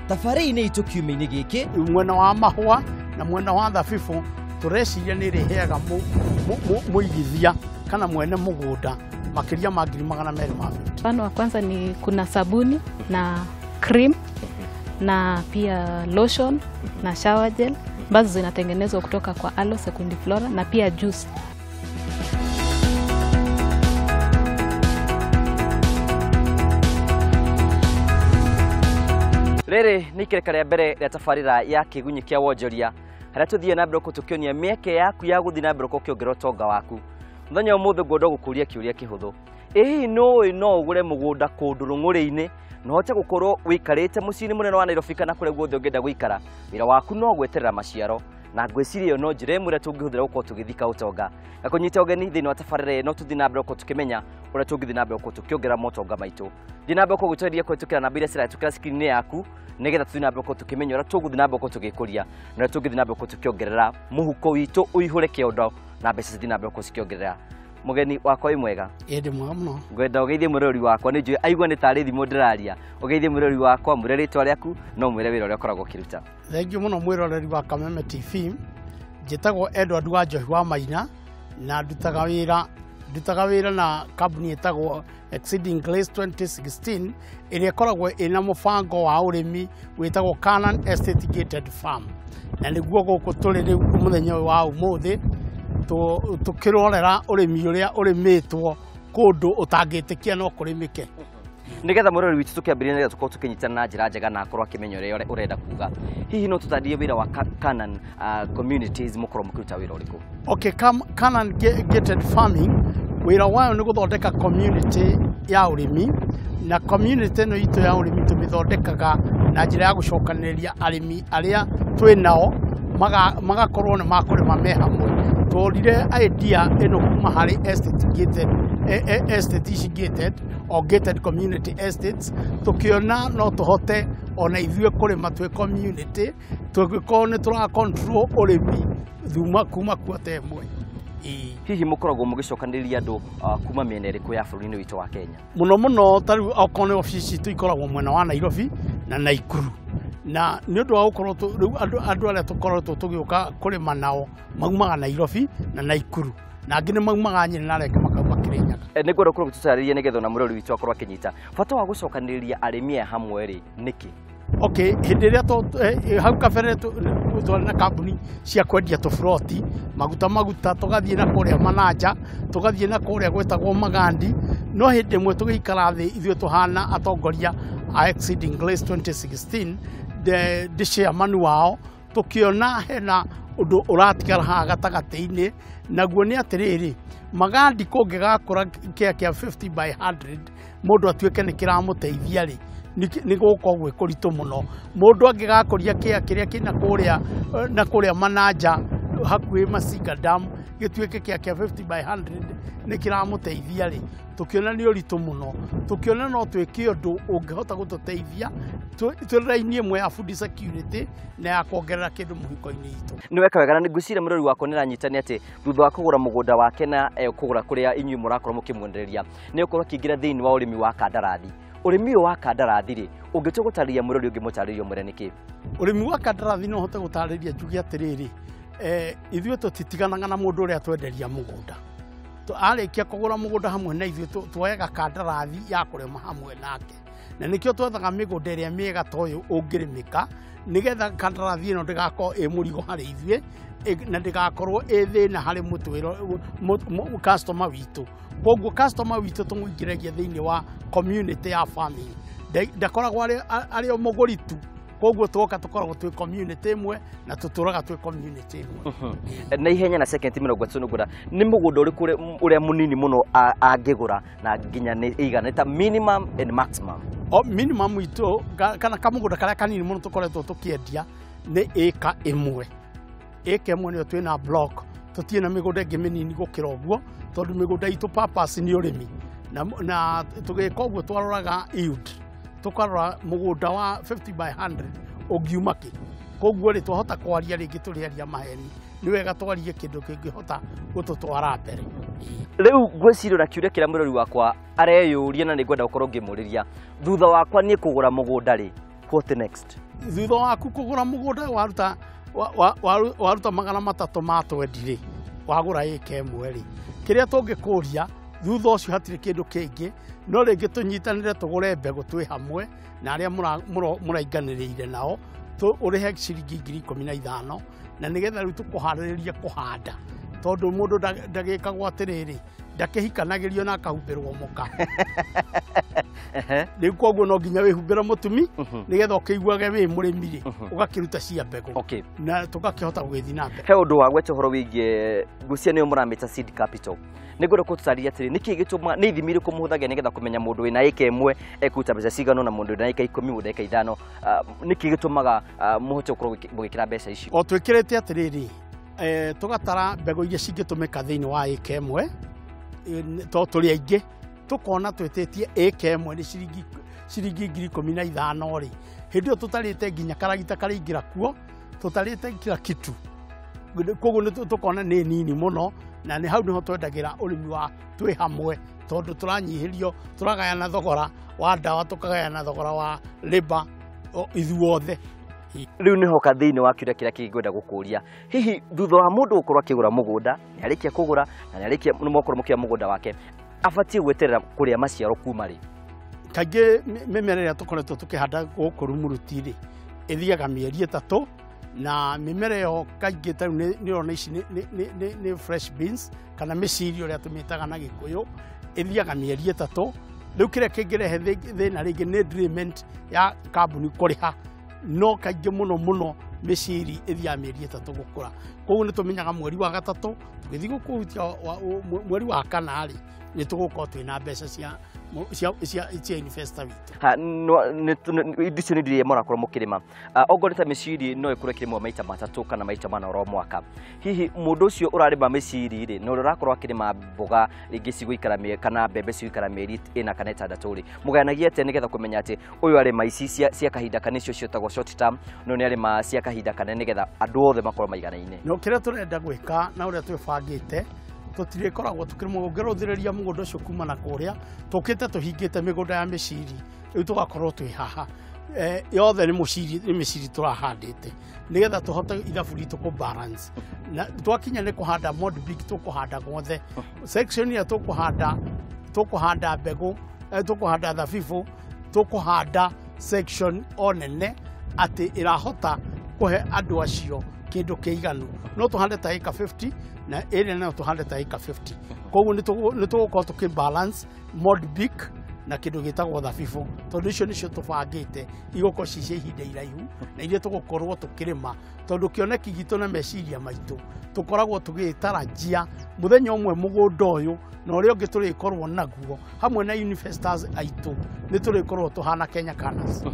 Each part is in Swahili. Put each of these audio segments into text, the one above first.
tabarĩra-inĩ itũ kiumia-inĩ gĩkĩ mwena wa mahũa na mwena wa thabibũ tũreciria nĩ ĩrĩheaga mũigithia kana mwene mũgũnda makĩria ma 250,000. Mfano wa kwanza ni kuna sabuni na cream na pia lotion na shower gel ambazo zinatengenezwa kutoka kwa Aloe Secundiflora na pia juice. Rĩrĩ nĩ ikereka rĩa mbere rĩa tabarĩra ya kĩgunyi kĩa wonjoria harĩa tũthiĩ na mbere gũtũkĩonia mĩeke yaku ya gũthiĩ na mbere gũkĩongerera ũtonga waku. Mũthenya ũmũthĩ ngwenda gũkũria kĩũria kĩhũthũ. Hihi nũĩ no ũgũre mũgũnda kũndũ rũng'ũrĩ-inĩ na ũhote gũkorwo wĩikarĩte mũciĩ-inĩ mũnene wa Nairobi kana kũrĩa guothe ũngĩenda gũikara? Wĩra waku no gweterera maciaro na ngwĩciria ĩyo no njĩra ĩmwe ĩrĩa tũngĩhũthĩra gũkorwo tũgĩthika ũtonga. Gakũnyita ũgeni thĩinĩ wa tabarĩra no tũthiĩ na mbere gũkorwo tũkĩmenya ũrĩa tũngĩthiĩ na mbere gũkorwo tũkĩongerera ũtonga maitũ. Thiĩ na mbere gũkorwo gũtũarĩria kũhĩtũkĩra namba iria ciratũkĩra screen-inĩ yaku nĩgetha tũthiĩ na mbere gũkorwo tũkĩmenya ũrĩa tũgũthiĩ na mbere gũkorwo tũgĩkũria na ũrĩa tũngĩthiĩ na mbere gũkorwo tũkĩongerera mũhuko witũ ũihũre kĩondo na mbeca cithiĩ na mbere gũkorwo cikĩongerera. Mũgeni wakwa wĩ mwega? Ĩndĩ mwega mũno. Ngwenda ũgeithie mũrori wakwa, nĩ njũĩ aigua nĩ tarĩ thimũ ndĩraria. Ũgeithie mũrori wakwa, mwĩre rĩtwa rĩaku no mwĩre wĩra ũrĩa ũkoragwo ũkĩruta. Thengiũ mũno mwĩroreri wa Kameme TV. Njĩtagwo Edward wa Njohi wa Maina na ndutaga wĩra na kambuni ĩtagwo Exceeding Grace 2016 ĩrĩa ĩkoragwo ĩna mũbango wa ũrĩmi wĩtagwo Canaan Estate Gated Farm. Na nĩguo gũkũ tũrĩ rĩu mũthenya wa ũmũthĩ tũkĩrorera ũrĩmi ũrĩa ũrĩmĩtwo kũndũ ũtangĩtĩkia no kũrĩmĩke. Nĩgetha mũrori witũ tũkĩambĩrĩria nĩgetha tũkorwo tũkĩnyitana na njĩra njega na akorwo akĩmenya ũrĩa ũrenda kuga. Hihi no tũtandie wĩra wa Canaan Communities mũkorwo mũkĩruta wĩra ũrĩkũ? Okay, Canaan Gated Farming wĩra wayo nĩ gũthondeka community ya ũrĩmi na community ĩno itũ ya ũrĩmi tũmĩthondekaga na njĩra ya gũcokanĩrĩria arĩmi arĩa twĩ nao magakorwo nĩ makũrĩma me hamwe. Tũrire idea ĩno kuma harĩ estate ici gated or gated community estates tũkĩona no tũhote ona ithuĩ kũrĩma twĩ community tũngĩkorwo nĩ tũra control ũrĩmi kuma kuota ĩmwe. Hihi mũkoragwo mũgĩcokanĩrĩria andũ kuma mĩena ĩrĩkũ ya bũrũri-inĩ witũ wa Kenya? Mũno tarĩu okorwo nĩ obici citũ ikoragwo mwena wa Nairobi na Naikuru. Na nĩ ũndũ wa gũkorwo andũ arĩa tũkoretwo tũgĩũka kũrĩma nao maumaga Nairobi na Naikuru na angĩ nĩ maumaga Nyeri na rĩngĩ makauma Kĩrĩnyaga. Nĩ ngwenda gũkorwo tũtarĩria nĩgetha na mũrori witũ akorwo akĩnyita bata wa gũcokanĩrĩria arĩmi hamwe rĩ nĩkĩ? Okay, hĩndĩ ĩrĩa hau kabere twarĩ na kambuni cia kwendia tũburoti maguta tũgathiĩ na kũrĩa Mananja tũgathiĩ na kũrĩa gwĩtagwo Magandi, no hĩndĩ ĩmwe tũgĩikara thĩ ithuĩ tũhana atongoria a Exceeding Grace 2016 the chairman wao tũkĩona hena ũndũ ũratigara haha gatagatĩ-inĩ naguo nĩ atĩrĩrĩ Magandi kũngĩgakũra kĩa 50 by 100 mũndũ atuĩke nĩ kĩramũteithia rĩ nĩ gũkorwo gwĩ kũritũ mũno. Mũndũ angĩgakũria kĩrĩa kĩna kũrĩa Mananja hakuhĩ Masinga Dam gĩtuĩke kĩa 50 by 100 nĩ kĩramũteithia rĩ tũkĩona nĩ ũritũ mũno. Tũkĩona no twĩke ũndũ ũngĩhota gũtũteithia twĩ raini ĩmwe ya food security na ya kuongerera kĩndũ mũhuko-inĩ itũ. Nĩ weka wega na ngwĩciria mũrori wakwa nĩ aranyitania atĩ thutha wa kũgũra mũgũnda wake na kũgũra kũrĩa inyuĩ mũrakorwo mũkĩmuonereria nĩ ũkorwo akĩingĩra thĩinĩ wa ũrĩmi wa kandarathi. Ũrĩmi ũyũ wa kandarathi rĩ ũngĩtua gũtarĩria mũrori ũngĩmũtarĩria mwĩre nĩkĩ? Ũrĩmi wa kandarathi no hote gũtarĩria njuge atĩrĩrĩ ithuĩ tũtitiganaga na mũndũ ũrĩa twenderia mũgũnda. Arĩkia kũgũra mũgũnda hamwe na ithuĩ tuoyaga kandarathi ya kũrĩma hamwe nake. Na nĩkĩo twethaga mĩgũnda ĩrĩa mĩega ta ũyũ ũngĩrĩmĩka nĩgetha kandarathi ĩno ndĩgakorwo ĩ mũrigo harĩ ithuĩ na ndĩgakorwo ĩ thĩna harĩ customer witũ. Koguo customer witũ tũmũingĩragia thĩinĩ wa community ya farming. Ndakoragwo arĩ o mũgũri tu. Koguo tũkoragwo twĩ community ĩmwe na tũtũraga twĩ community ĩmwe. Na ihenya na second 30 ngũra nĩ mũgũnda ũrĩkũ ũrĩa mũnini mũno angĩgũra na nginya nĩ igana ta minimum and maximum? Minimum itũ kana kamũgũnda karĩa kanini mũno tũkoretwo tũkĩendia nĩ ĩka ĩmwe. Ĩka ĩmwe nĩyo twĩ na block tũtirĩ na mĩgũnda ĩngĩ mĩnini gũkĩra ũguo tondũ mĩgũnda itũ purpose nĩ ũrĩmi na tũgĩka ũguo twaroraga yield tũkarora mũgũnda wa 50 by 100 ũngiuma kĩ. Koguo rĩ twahota kwaria rĩngĩ tũrĩaria maheni nĩ wega twarie kĩndũ kĩngĩhota gũtũtwara mbere. Rĩu ngwĩciria na kĩũria kĩrĩa mũrori wakwa areyũria na nĩ ngwenda gũkorwo ngĩmũrĩria thutha wakwa niĩ kũgũra mũgũnda rĩ what next? thutha waku kũgũra mũgũnda waruta magana matatũ ma twendi-rĩ, wagũra ĩka ĩmwe rĩ, kĩrĩa tũngĩkũria thutha ũcio hatirĩ kĩndũ kĩngĩ, no rĩngĩ tũnyitanĩre tũgũre mbegũ twĩ hamwe na arĩa mũrainganĩrĩire nao ũrĩhe ciringi 15,000 na nĩgetha rĩu tũkũharĩrĩria kũhanda, tondũ mũndũ ndagĩkagwo atĩrĩrĩ ndakĩhikanagĩrio na akahumbĩrwo mũka. Rĩu koguo no nginya wĩhumbĩre mũtumi nĩgetha ũkĩiguage wĩ mũrĩmi-rĩ ũgakĩruta cia mbegũ na tũgakĩhota gũgĩthiĩ na mbere. He ũndũ wa gweta ũhoro wĩgiĩ ngũcia nĩyo mũramĩta seed capital, nĩ ngwenda kũtũtarĩria atĩrĩ nĩkĩ gĩtũma nĩ ithimi irĩkũ mũhũthagĩra nĩgetha kũmenya mũndũ wĩna ĩka ĩmwe ekũruta mbeca cigana na mũndũ wĩna ĩka 10 mũndũ ĩka 5, nĩkĩ gĩtũmaga mũhote gũkorwo mũgĩkĩra mbeca icio? O twĩkĩrĩte atĩrĩrĩ, tũgatara mbegũ iria cingĩtũmĩka thĩinĩ wa ĩka ĩmwe, to tũrĩ aingĩ tũkona twĩtĩtie ĩka ĩmwe nĩ ciringi 15,000 rĩ, hĩndĩ ĩyo tũtarĩte nginya karagita karaingĩra kuo, tũtarĩte kila kitu, koguo tũkona nĩ nini mũno, na nĩ hau nĩho twendagĩra ũrĩmi wa twĩ hamwe, tondũ tũranyihĩrio, tũragayana thogora wa ndawa, tũkagayana thogora wa labor ithuothe. Rĩu nĩ hoka thĩinĩ wa kĩũria kĩrĩa kĩngwenda gũkũria, hihi thutha wa mũndũ gũkorwo akĩgũra mũgũnda, nĩ arĩkia kũgũra na nĩ arĩkia mũkĩra mũgũnda wake, abatiĩ gweterera kũrĩa maciaro kuma rĩ? Kaingĩ mĩmera ĩrĩa tũkoretwo tũkĩhanda gũkũ Rumuruti-rĩ ĩthiaga mĩeri 3, na mĩmera ĩyo kaingĩ ta rĩu nĩ ũrona ici nĩ fresh beans kana mĩciri ũrĩa tũmĩtaga na Gĩkũyũ, ĩthiaga mĩeri 3. Rĩu kĩrĩa kĩngĩrehe thĩna rĩngĩ nĩ derailment ya kambuni kũrĩha, no kaingĩ mũno mĩciri ĩthiaga mĩeri 3 gũkũra. Koguo nĩ tũmenyaga mweri wa 3 tũgĩthiĩ gũkũhutia mweri wa 4 rĩ, nĩ tũgũkorwo twĩna mbeca cia investor witũ. Icio nĩ irio mũrakorwo mũkĩrĩma. Ongorwo ta mĩciri no ĩkũre kĩrĩmwo maita 3 kana maita 4 oro mwaka. Hihi mũndũ ũcio ũrarĩma mĩciri rĩ, na ũrĩa ũrakorwo akĩrĩma mboga rĩngĩ cigũikara kana mbembe cigũikara mĩeri 4 kana 6 rĩ, mũgayanagia atĩa nĩgetha kũmenya atĩ ũyũ arĩma ici cia kahinda kanene icio ciĩtagwo short term, no nĩ arĩma cia kahinda kanene nĩgetha andũ othe makorwo maiganaine? No kĩrĩa tũrenda gwĩka na ũrĩa twĩbangĩte, tũtirĩkoragwo tũkĩrũthĩrĩria mũgũnda ũcio kuma na kũrĩa, tũkĩte tũhingĩte mĩgũnda ya mĩciri, rĩu tũgakorwo twĩ haha yothe nĩ mĩciri tũrahandĩte nĩgetha tũhote ithabu ritũ kũ balance. Na twakinya nĩ kũhanda mod big tũkũhanda guothe, section ya tũkũhanda mbegũ, tũkũhanda thabibũ, tũkũhanda section o nene atĩ ĩrahota kũhe andũ acio kĩndũ kĩiganu. No tũhande ta ĩka 50 na ĩrĩa nayo tũhande ta ĩka 50. Koguo nĩ tũgũkorwo tũkĩ balance mod big na kĩndũ gĩtagwo thabibũ, tondũ icio nĩcio tũbangĩte igũkorwo cicia ihinda iraihu na iria tũgũkorwo tũkĩrĩma, tondũ kĩoneki gitũ na meciria maitũ tũkoragwo tũgĩtarajia mũthenya ũmwe mũgũnda ũyũ na ũrĩa ũngĩ tũrĩkorwo naguo hamwe na investors aitũ nĩ tũrĩkorwo tũhana Kenya Cannas.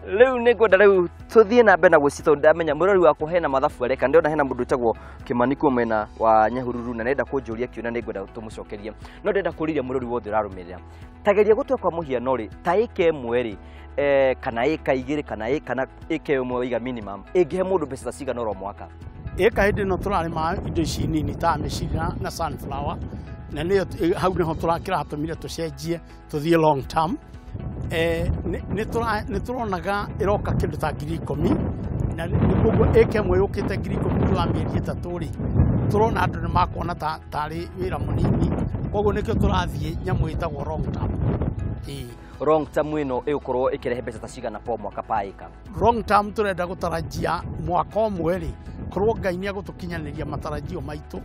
Rĩu nĩ ngwenda rĩu tũthiĩ na mbere na gwĩcitwo, ndamenya mũrori wakwa hena mathabu areka, ndĩrona hena mũndũ wĩtagwo Kĩmani kuo mwena wa Nyahururu na nenda kũnjũria kĩũria nĩ ngwenda tũmũcokerie, no ndenda kũrĩria mũrori wothe ũrarũmĩrĩra. Tageria gũtua kwa mũhiano rĩ, ta ĩka ĩmwe rĩ, kana ĩka 2 kana ĩka ĩmwe waiga minimum ĩngĩhe mũndũ mbeca cigana oro mwaka? Ĩka hĩndĩ ĩno tũrarĩma indo ici nini ta mĩciri na sunflower, na nĩyo hau nĩho kĩratũmire tũcenjie tũthiĩ long term. Nĩ tũronaga ĩroka kĩndũ ta 10,000 na koguo ĩka ĩmwe yũkĩte 10,000 wa mĩeri 3 rĩ, tũrona andũ nĩ makuona tarĩ wĩra mũnini, koguo nĩkĩo tũrathiĩ nyamũ ĩtagwo long term. Long term ĩno ĩgũkorwo ĩkĩrehe mbeca ta cigana po mwaka pa ĩka? Long term tũrenda gũtarajia mwaka ũmwe rĩ, korwo Ngai nĩ agũtũkinyanĩria matarajio maitũ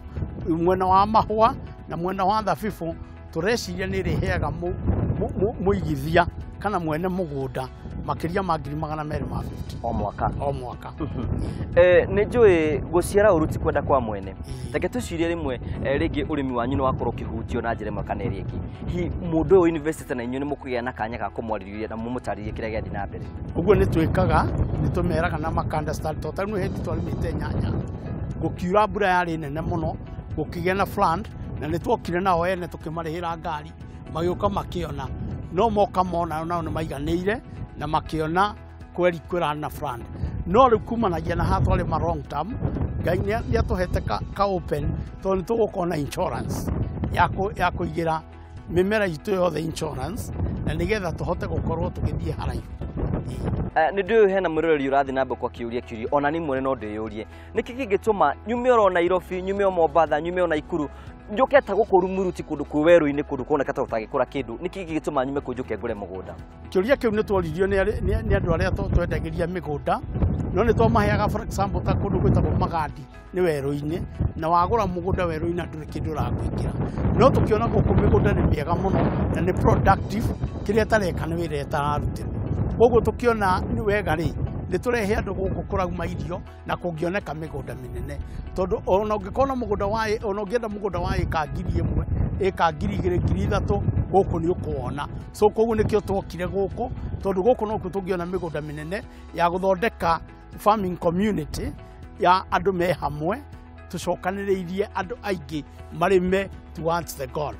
mwena wa mahũa na mwena wa thabibũ, tũreciria nĩ ĩrĩheaga mũigithia kana mwene mũgũnda makĩria ma 250,000 o mwaka. Nĩ njũĩ gũciara ũruti kwenda kwa mwene, reke tũcirie rĩmwe rĩngĩ ũrĩmi wanyu nĩ wakorwo ũkĩhutio na njĩra ĩmwe kana ĩrĩa ĩngĩ, hihi mũndũ ũyũ university na inyuĩ nĩ mũkũgĩa na kanya ga kũmwarĩria na mũmũtarĩrie kĩrĩa gĩathiĩ na mbere? Ũguo nĩ twĩkaga, nĩ tũmeraga na makandastari, tondũ tarĩu hĩndĩ twarĩmĩte nyanya gũkiura mbura yarĩ nene mũno, gũkĩgĩa na flood, na nĩ twokire nao ene tũkĩmarĩhĩra ngari magĩũka makĩona, no moka mona nao nĩ maiganĩire na makĩona kweri kwĩrana na flood. No rĩu kumanagia na haha twarĩma long term, Ngai nĩ atũhete ka open, tondũ nĩ tũgũkorwo na insurance ya kũigĩra mĩmera itũ yothe insurance, na nigetha tuhote gukorwo tugithie haraihu. Nä ndä hena må roreri å rathiä na mbere kwa kä å ria ona nä mwene no ndä å rie nä kä gä tå ma nyume oro Nairobi nyume o Mombatha nyume o Naikuru njoke ta gå kå rumuruti kå ndå kwä werå-inä kå ndå kuoneka ta gå tagä kå ra kä ndå nä kä gä tå ma nyume kå njå ngå re må gå nda. Kä å ria kä u nä tworirio nä andå arä a twendagä ria mä gå nda no nä twamaheaga for example ta kå ndå gwä tagwo Magadi nä werå-inä na wagå ra må gå nda werå-inä ndå rä kä ndå å rakwä kä ra no tå kä ona gå kå mä gå nda nä mä ega må no na nä productive kä rä a tareka nä wä ra ätararutä koguo tå kä ona nä wega rä nä tå rehe andå gå kå kå rauma irio na kå ngä oneka mä gå nda mä nene tondå ona å ngä korwo na må gå nda ona å ngä enda må gå nda wa ĩka 1,000 ĩka 2,000 3,000 gå kå nä å kuona so koguo nä kä o twokire gå kå tondå gå kå no kuo tå ngä ona mä gå nda mä nene ya gå thondeka farming community ya andå me hamwe tå cokanä rä irie andå aingä marä me towards the goal.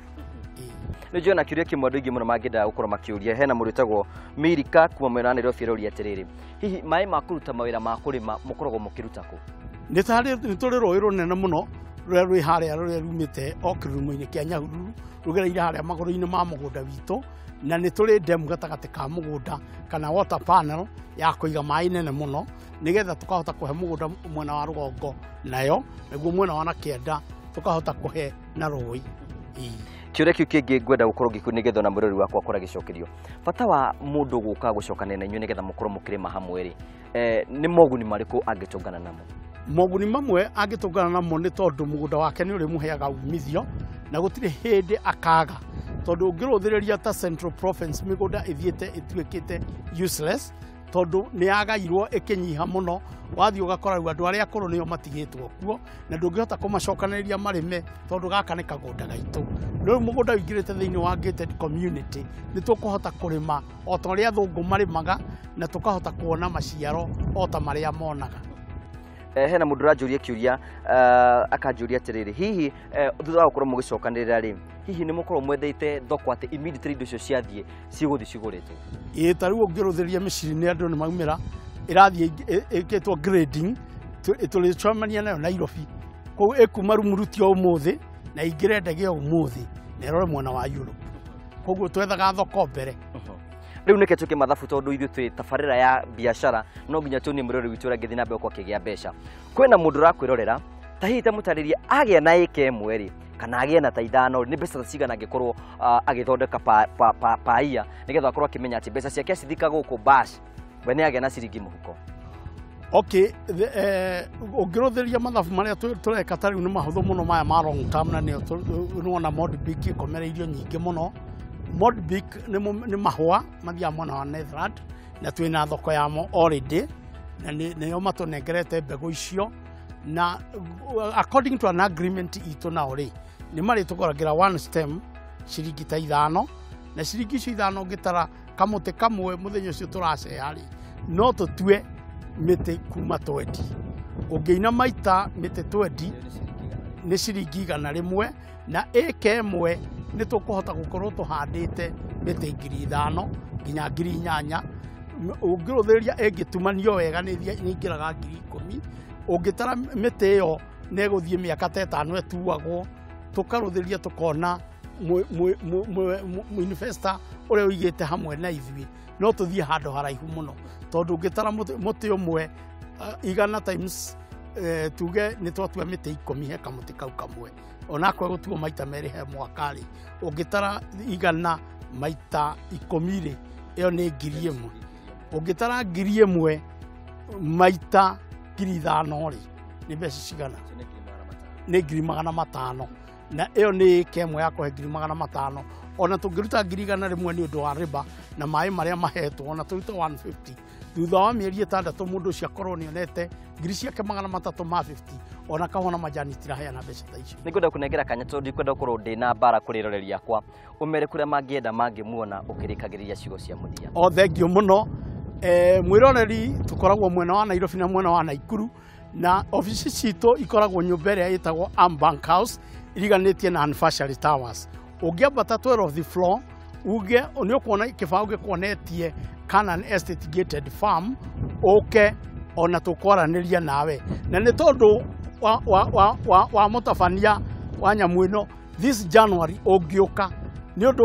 Nä njona kä å ria kä mwe andå aingä må no mangä gå korwo makä å ria hena må rå ätagwo Mirika kuma mwena wa Nairobi rå ria atä rä rä hihi maä ma kå ruta mawä ra ma kå rä ma må koragwo må kä ruta kå nä tå rä rå ä rå nene må no rå rä a rwä harä a rå rä a rumä te o kä rumo-inä kä a Nyahururu rå gereire harä a magå rå-inä ma må gå nda witå na nä tå rä ndemu gatagatä ka må gå nda kana water panel ya kå iga maä nene må no nä getha tå kahota kå he må gå nda mwena wa rå gongo nayo naguo mwena wa nakienda tå kahota kå he na rå ä kä å ria kä u kä ngä ngwenda gå korwo ngä nä getha ona må rori wakwa kora gä cokerio bata wa må ndå gå ka gå cokana na inyuä nä getha må korwo må kä rä ma hamwe rä nä moguni marä kå angä tå ngana namo moguni mamwe angä tå ngana namo nä tondå må gå nda wake nä å rä må heaga umithio na gå tirä hä ndä akaga tondå å ngä rå thä rä ria ta Central Province mä gå nda ä thiä te ä tuä kä te useless tondå nä yagairwo ä kä nyiha må no wathiä å gakora rä u andå arä a akå rå nä o matigä two kuo na ndå ngä hota kå macokanä rä ria marä me tondå gaka nä kagå nda gaitå no rä u må gå nda wingä rä te thä inä wa gated community nä tå kå hota kå rä ma o ta å rä a thå ngå marä maga na tå kahota kuona maciaro o ta marä a monaga. Hena må ndå ranjå ria kä å ria akanjå ria atä rä rä hihi thutha wa gå korwo må gä cokanä rä ra rä hihi nä må korwo mwendeite thoko atä immediately indo icio ciathiä cigå thiä cigå rä two ä ta rä u å ngä rå thä ria mä ciri-inä andå nä maumä ra ä rathiä ä kä two grading tå rä cemania nayo Nairobi koguo ä kuma rumuruti o må thä na ingä re ndege o må thä na ä rore mwena wa Europe koguo twethaga thoko mbere rä u nä ke tå kä mathabu tondå ithuä twä tabarä ra ya biacara no nginya tå nie må rori witå å rä a ngä thiä na mbere kwa kä gä a mbeca kwä na må ndå rakwä rorera ta hihi te må tarä rie agä a na ä ka ä mwe rä kana agä na ta ithano nä mbeca cigana angä korwo agä thondeka paia nä getha akorwo akä menya atä mbeca ciake acithika gå kå bash we nä agä na ciringi må huko. Okay, å ngä rå thä ria mathabu marä a tå reka ta rä u nä mahå må no maya ma long term na nä wona Modbik ä komereirio nyingä må no Modbik nä mahåa mathiaga mwena wa Netherland na twä na thoko yamo already na nä o matå nengerete mbegå icio na according to an agreement itå nao rä nä marä tå koragä ra one stem ciringi ta 5 na ciringi icio 5 å ngä tara kamå tä kamwe må thenya å cio tå racea rä no tå tue mä tä kuma 20 å ngä ina maita mä tä 20 nä ciringi 100 na ĩka ĩmwe nĩ tũkũhota gũkorwo tũhandĩte mĩtĩ 5,000 nginya 8,000 ũngĩrũthĩrĩria ĩngĩtumanio wega nĩ ingĩraga 10,000 ũngĩtara mĩtĩ ĩyo nĩ ĩgũthiĩ mĩaka ta 5 ĩtuagwo tũkarũthĩrĩria tũkona investor ũrĩa ũigĩte hamwe na ithuĩ no tũthiĩ handũ haraihu mũno tondũ ũngĩtara mũtĩ ũmwe 100 times tuge nĩ twatua mĩtĩ 10 he kamũtĩ kau kamwe onakwe gũtuo maita merĩ he mwaka rĩ ũngĩtara 100 maita 10 rĩ ĩyo nĩ 1,000 ũngĩtara 1,000 maita 5,000 rĩ nĩ mbeca cigana nĩ 500,000 na ĩyo nĩ ĩka ĩmwe ya kũhe 500,000 ona tũngĩruta 100,000 rĩmwe nĩ ũndũ wa riba na maĩ marĩa mahetwo ona tũrute 150 thutha wa mĩeri 6 mũndũ ũcio akorwo nĩ onete ngiri ciake 350 ona kahona majani tiraheana mbeca ta icio. Nĩ ngwenda kũnengera kanya tondũ ndikwenda gũkorwo ndĩ na mbara kũrĩ roreri yakwa ũmere kũrĩa mangĩenda mangĩmuona ũkĩrĩkagĩrĩria ciugo cia mũthia. O thengio mũno mwĩroreri tũkoragwo mwena wa Nairobi na mwena wa Naikuru na ofici citũ ikoragwo nyũmba ĩrĩa ĩtagwo Bank House iriganĩtie na Anniversary Towers. Ũngĩambata 12th floor uge nĩ ũkuona kĩbaũ gĩkuonetie Canaan Estate Gated Farm ũke ona tũkwaranĩria nawe na nĩ tondũ wa mũtabania wa nyamũ ĩno this January ũngĩũka nĩ ũndũ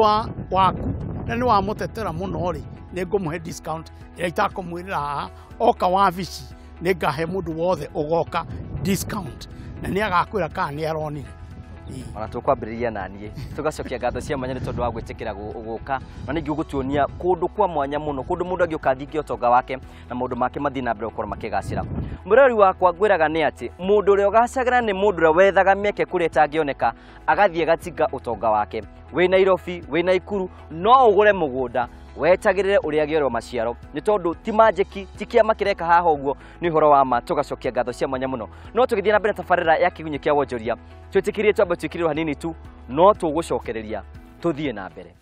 waku na nĩ wamũtetera mũno rĩ nĩ ngũmũhe discount ĩrĩa itakũmwĩrĩra haha oka wabici nĩ ngahe mũndũ wothe ũgoka discount na nĩ agakwĩra kana nĩ aronire ona tũkwambĩrĩria naniĩ tũgacokia ngatho cia mwanya nĩ tondũ wa gwĩtĩkĩra gũka na ningĩ gũtuonia kũndũ kwa mwanya mũno kũndũ mũndũ angĩũka thingie ũtonga wake na maũndũ make mathiĩ na mbere gũkorwo makĩgacĩra. Mũrori wakwa ngwĩraga nĩ atĩ mũndũ ũrĩa ũgacagĩra nĩ mũndũ ũrĩa wethaga mĩeke kũrĩa ĩtangĩoneka agathiĩ gatinga ũtonga wake. Wĩ Nairobi, wĩ Naikuru, no ũgũre mũgũnda wetagĩrĩre ũrĩa gĩorwo maciaro nĩ tondũ ti manjĩki ti kĩama kĩreka haha ũguo nĩ ũhoro wa ma. Tũgacokia ngatho cia mwanya mũno no tũgĩthiĩ na mbere tabarĩra ya kĩgunyũ kĩa wonjoria twĩtĩkĩrie twambe twĩkĩrĩrwo hanini tu no tũgũcokereria tũthiĩ na mbere.